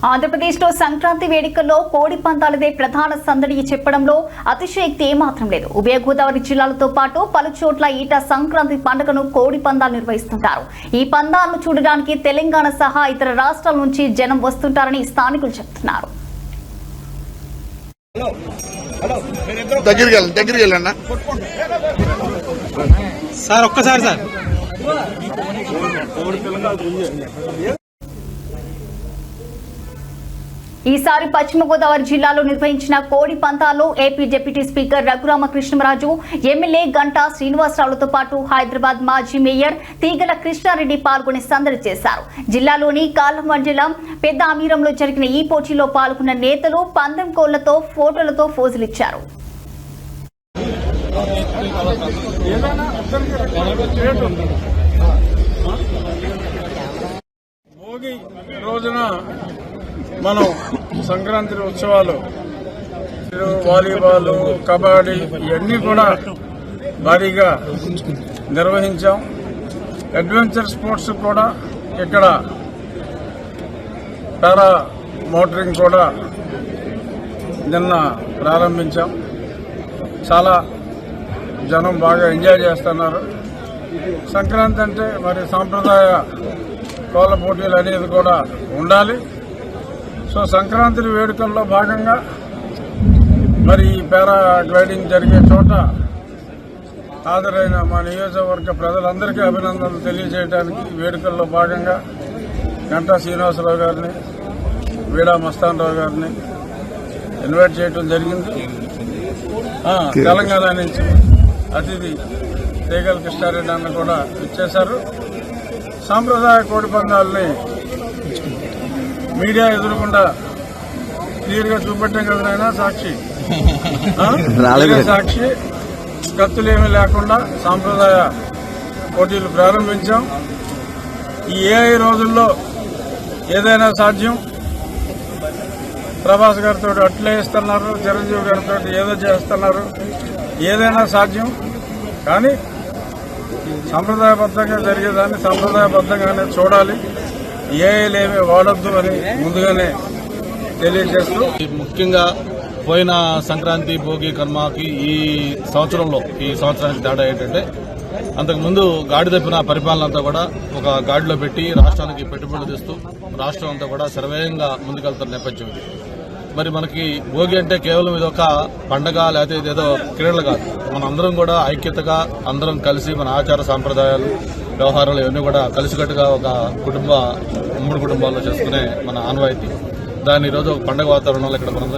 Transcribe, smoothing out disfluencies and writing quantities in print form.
ఆంధ్రప్రదేశ్ లో సంక్రాంతి వేడుకల్లో కోడి పందాలదే ప్రధాన సందడి చెప్పడంలో అతిశయోక్తి ఏమాత్రం లేదు. ఉభయ గోదావరి జిల్లాలతో పాటు పలు చోట్ల ఈటా సంక్రాంతి పండుగను కోడి పందాలు నిర్వహిస్తుంటారు. ఈ పందాలను చూడడానికి తెలంగాణ సహా ఇతర రాష్ట్రాల నుంచి జనం వస్తుంటారని స్థానికులు చెబుతున్నారు. ఈసారి పశ్చిమ గోదావరి జిల్లాలో నిర్వహించిన కోడి పందాల్లో AP deputy speaker Raghuramakrishnaraju, MLA Ganta శ్రీనివాసరావులతో పాటు హైదరాబాద్ మాజీ మేయర్ తీగల కృష్ణారెడ్డి పాల్గొని సందడి చేశారు. జిల్లాలోని కాలం మండలం పెద్ద అమీరంలో జరిగిన ఈ పోటీలో పాల్గొన్న నేతలు పందెం కోళ్లతో ఫోటోలతో ఫోజులిచ్చారు. భోగి రోజున మనం సంక్రాంతి ఉత్సవాలు, వాలీబాల్, కబడ్డీ ఇవన్నీ కూడా భారీగా నిర్వహించాం. అడ్వెంచర్ స్పోర్ట్స్ కూడా ఇక్కడ పారా మోటరింగ్ కూడా నిన్న ప్రారంభించాం. చాలా జనం బాగా ఎంజాయ్ చేస్తున్నారు. సంక్రాంతి అంటే మరి సాంప్రదాయ కోళ్ల పోటీలు అనేది కూడా ఉండాలి. సో సంక్రాంతి వేడుకల్లో భాగంగా మరి పారా గ్లైడింగ్ జరిగే చోట హాజరైన మా నియోజకవర్గ ప్రజలందరికీ అభినందనలు తెలియజేయడానికి వేడుకల్లో భాగంగా గంటా శ్రీనివాసరావు గారిని, వీడా మస్తానరావు గారిని ఇన్వైట్ చేయడం జరిగింది. తెలంగాణ నుంచి అతిథి తీగల కృష్ణారెడ్డి అన్న కూడా ఇచ్చేశారు. సాంప్రదాయ కోడి పందాలని మీడియా ఎదురుకుండా క్లియర్ గా చూపెట్టాం కదా నాయన, సాక్షి సాక్షి కత్తులేమీ లేకుండా సాంప్రదాయ పోటీలు ప్రారంభించాం. ఈ AI రోజుల్లో ఏదైనా సాధ్యం. ప్రభాస్ గారితో అట్లే ఇస్తున్నారు, చిరంజీవి గారితో ఏదో చేస్తున్నారు. ఏదైనా సాధ్యం, కానీ సంప్రదాయబద్ధంగా జరిగేదాన్ని సంప్రదాయబద్ధంగానే చూడాలి. ఏమీ వాడొద్దు అని ముందుగానే తెలియజేస్తూ, ముఖ్యంగా పోయిన సంక్రాంతి, భోగి, కర్మకి ఈ సంవత్సరానికి తేడా ఏంటంటే, అంతకుముందు గాడి తప్పిన పరిపాలన అంతా కూడా ఒక గాడిలో పెట్టి రాష్ట్రానికి పెట్టుబడులు తెస్తూ రాష్ట్రం అంతా కూడా శరవేగంగా ముందుకెళ్తున్న నేపథ్యం ఇది. మరి మనకి భోగి అంటే కేవలం ఇదొక పండగ లేకపోతే ఇదేదో క్రీడలు కాదు. మనందరం కూడా ఐక్యతగా అందరం కలిసి మన ఆచార సాంప్రదాయాలు, వ్యవహారాలు ఇవన్నీ కూడా కలిసికట్టుగా ఒక ఉమ్మడి కుటుంబాల్లో చేసుకునే మన ఆనవాయితీ. దాన్ని ఈరోజు ఒక పండగ వాతావరణంలో ఇక్కడ మనం